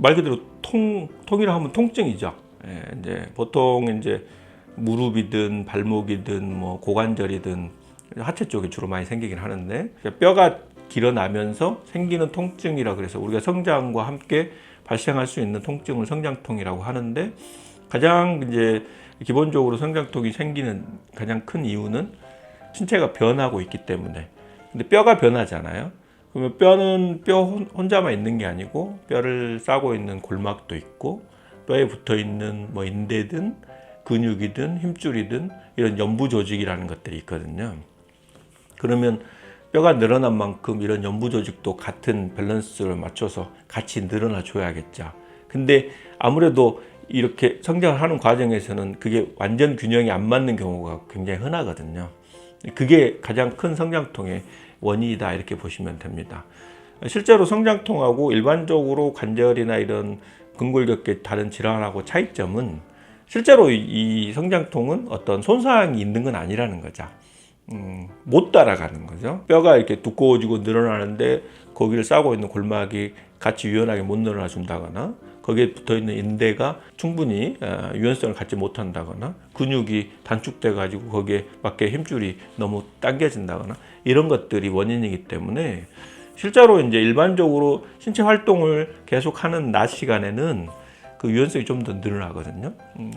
말 그대로 통이라 하면 통증이죠. 예, 이제 보통 이제 무릎이든 발목이든 뭐 고관절이든 하체 쪽에 주로 많이 생기긴 하는데, 뼈가 길어나면서 생기는 통증이라 그래서 우리가 성장과 함께 발생할 수 있는 통증을 성장통이라고 하는데, 가장 이제 기본적으로 성장통이 생기는 가장 큰 이유는 신체가 변하고 있기 때문에. 근데 뼈가 변하잖아요. 그러면 뼈는 뼈 혼자만 있는 게 아니고 뼈를 싸고 있는 골막도 있고, 뼈에 붙어 있는 뭐 인대든 근육이든 힘줄이든 이런 연부 조직이라는 것들이 있거든요. 그러면 뼈가 늘어난 만큼 이런 연부 조직도 같은 밸런스를 맞춰서 같이 늘어나 줘야겠죠. 근데 아무래도 이렇게 성장을 하는 과정에서는 그게 완전 균형이 안 맞는 경우가 굉장히 흔하거든요. 그게 가장 큰 성장통의 원인이다, 이렇게 보시면 됩니다. 실제로 성장통하고 일반적으로 관절이나 이런 근골격계 다른 질환하고 차이점은, 실제로 이 성장통은 어떤 손상이 있는 건 아니라는 거죠. 못 따라가는 거죠. 뼈가 이렇게 두꺼워지고 늘어나는데 거기를 싸고 있는 골막이 같이 유연하게 못 늘어나 준다거나, 거기에 붙어 있는 인대가 충분히 유연성을 갖지 못한다거나, 근육이 단축돼 가지고 거기에 맞게 힘줄이 너무 당겨진다거나, 이런 것들이 원인이기 때문에 실제로 이제 일반적으로 신체 활동을 계속하는 낮 시간에는 그 유연성이 좀 더 늘어나거든요.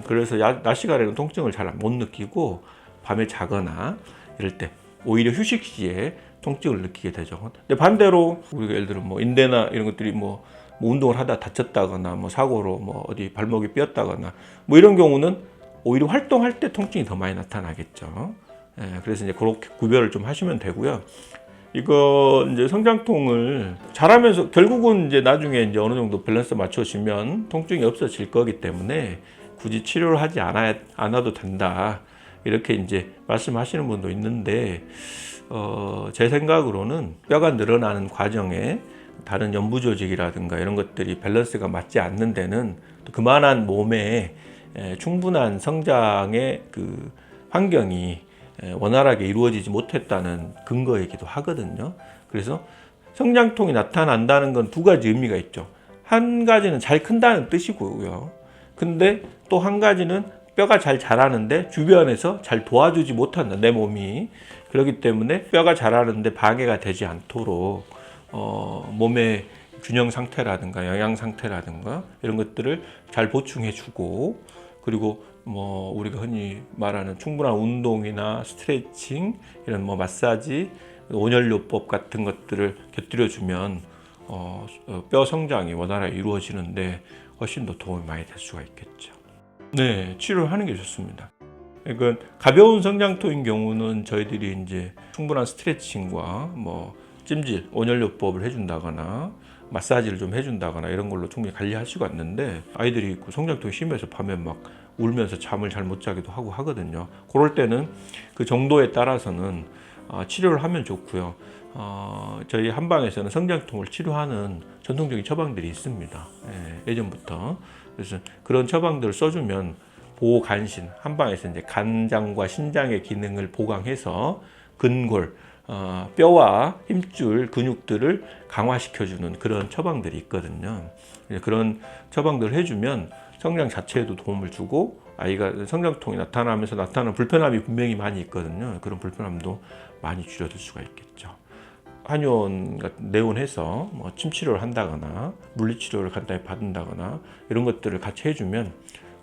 그래서 낮 시간에는 통증을 잘 못 느끼고 밤에 자거나 이럴 때 오히려 휴식 시에 통증을 느끼게 되죠. 근데 반대로 우리가 예를 들어 뭐 인대나 이런 것들이 뭐 운동을 하다 다쳤다거나 뭐 사고로 뭐 어디 발목이 삐었다거나 뭐 이런 경우는 오히려 활동할 때 통증이 더 많이 나타나겠죠. 예, 그래서 이제 그렇게 구별을 좀 하시면 되고요. 이거 이제 성장통을 잘하면서 결국은 이제 나중에 이제 어느 정도 밸런스 맞춰지면 통증이 없어질 거기 때문에 굳이 치료를 하지 않아도 된다, 이렇게 이제 말씀하시는 분도 있는데, 제 생각으로는 뼈가 늘어나는 과정에 다른 연부 조직이라든가 이런 것들이 밸런스가 맞지 않는 데는 또 그만한 몸에 충분한 성장의 그 환경이 원활하게 이루어지지 못했다는 근거이기도 하거든요. 그래서 성장통이 나타난다는 건 두 가지 의미가 있죠. 한 가지는 잘 큰다는 뜻이고요. 근데 또 한 가지는 뼈가 잘 자라는데 주변에서 잘 도와주지 못한다, 내 몸이. 그렇기 때문에 뼈가 자라는데 방해가 되지 않도록 몸의 균형 상태라든가 영양 상태라든가 이런 것들을 잘 보충해주고, 그리고 뭐 우리가 흔히 말하는 충분한 운동이나 스트레칭, 이런 뭐 마사지, 온열요법 같은 것들을 곁들여주면 뼈 성장이 원활하게 이루어지는데 훨씬 더 도움이 많이 될 수가 있겠죠. 네, 치료를 하는 게 좋습니다. 그러니까 가벼운 성장통인 경우는 저희들이 이제 충분한 스트레칭과 뭐 찜질, 온열요법을 해준다거나 마사지를 좀 해준다거나 이런 걸로 충분히 관리할 수가 있는데, 아이들이 성장통이 심해서 밤에 막 울면서 잠을 잘 못 자기도 하고 하거든요. 그럴 때는 그 정도에 따라서는 치료를 하면 좋고요. 저희 한방에서는 성장통을 치료하는 전통적인 처방들이 있습니다. 예전부터. 그래서 그런 처방들을 써주면 보호간신, 한방에서 이제 간장과 신장의 기능을 보강해서 근골, 뼈와 힘줄, 근육들을 강화시켜주는 그런 처방들이 있거든요. 그런 처방들을 해주면 성장 자체에도 도움을 주고, 아이가 성장통이 나타나면서 나타나는 불편함이 분명히 많이 있거든요. 그런 불편함도 많이 줄여들 수가 있겠죠. 한의원 내원해서 뭐 침치료를 한다거나 물리치료를 간단히 받는다거나 이런 것들을 같이 해주면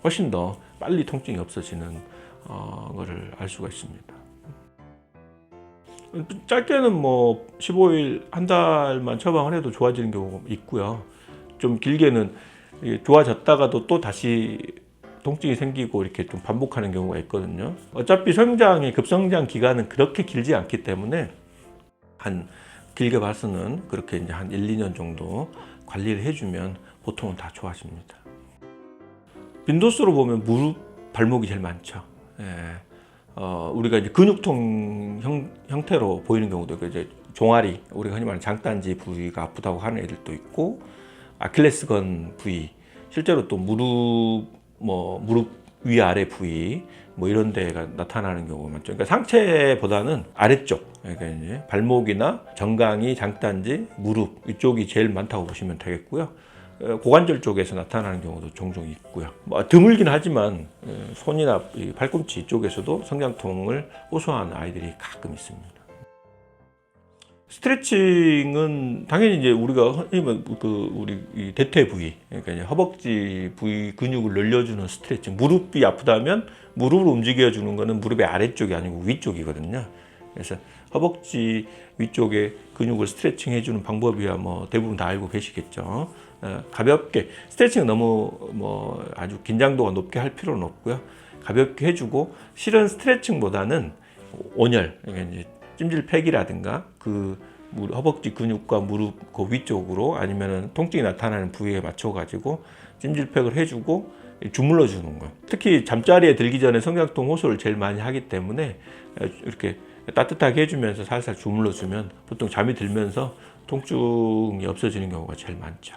훨씬 더 빨리 통증이 없어지는 거를 알 수가 있습니다. 짧게는 뭐 15일, 한 달만 처방을 해도 좋아지는 경우가 있고요. 좀 길게는 좋아졌다가도 또 다시 통증이 생기고 이렇게 좀 반복하는 경우가 있거든요. 어차피 급성장 기간은 그렇게 길지 않기 때문에 한 길게 봐서는 그렇게 이제 한 1, 2년 정도 관리를 해주면 보통은 다 좋아집니다. 빈도수로 보면 무릎, 발목이 제일 많죠. 우리가 이제 근육통 형태로 보이는 경우도 이제 종아리, 우리가 흔히 말하는 장단지 부위가 아프다고 하는 애들도 있고, 아킬레스건 부위, 실제로 또 무릎 위아래 부위 뭐 이런 데가 나타나는 경우가 많죠. 그러니까 상체보다는 아래쪽, 그러니까 이제 발목이나 정강이, 장단지, 무릎 이쪽이 제일 많다고 보시면 되겠고요. 고관절 쪽에서 나타나는 경우도 종종 있고요. 뭐 드물긴 하지만 손이나 이 팔꿈치 쪽에서도 성장통을 호소하는 아이들이 가끔 있습니다. 스트레칭은 당연히 이제 우리가 우리 이 대퇴 부위, 그러니까 이제 허벅지 부위 근육을 늘려주는 스트레칭. 무릎이 아프다면 무릎을 움직여주는 거는 무릎의 아래쪽이 아니고 위쪽이거든요. 그래서 허벅지 위쪽에 근육을 스트레칭 해주는 방법이야 뭐 대부분 다 알고 계시겠죠. 가볍게 스트레칭은 너무 뭐 아주 긴장도가 높게 할 필요는 없고요. 가볍게 해주고 실은 스트레칭보다는 온열, 그러니까 이제 찜질팩이라든가 그 허벅지 근육과 무릎 그 위쪽으로 아니면은 통증이 나타나는 부위에 맞춰 가지고 찜질팩을 해주고 주물러 주는 거. 특히 잠자리에 들기 전에 성장통 호소를 제일 많이 하기 때문에 이렇게 따뜻하게 해주면서 살살 주물러 주면 보통 잠이 들면서 통증이 없어지는 경우가 제일 많죠.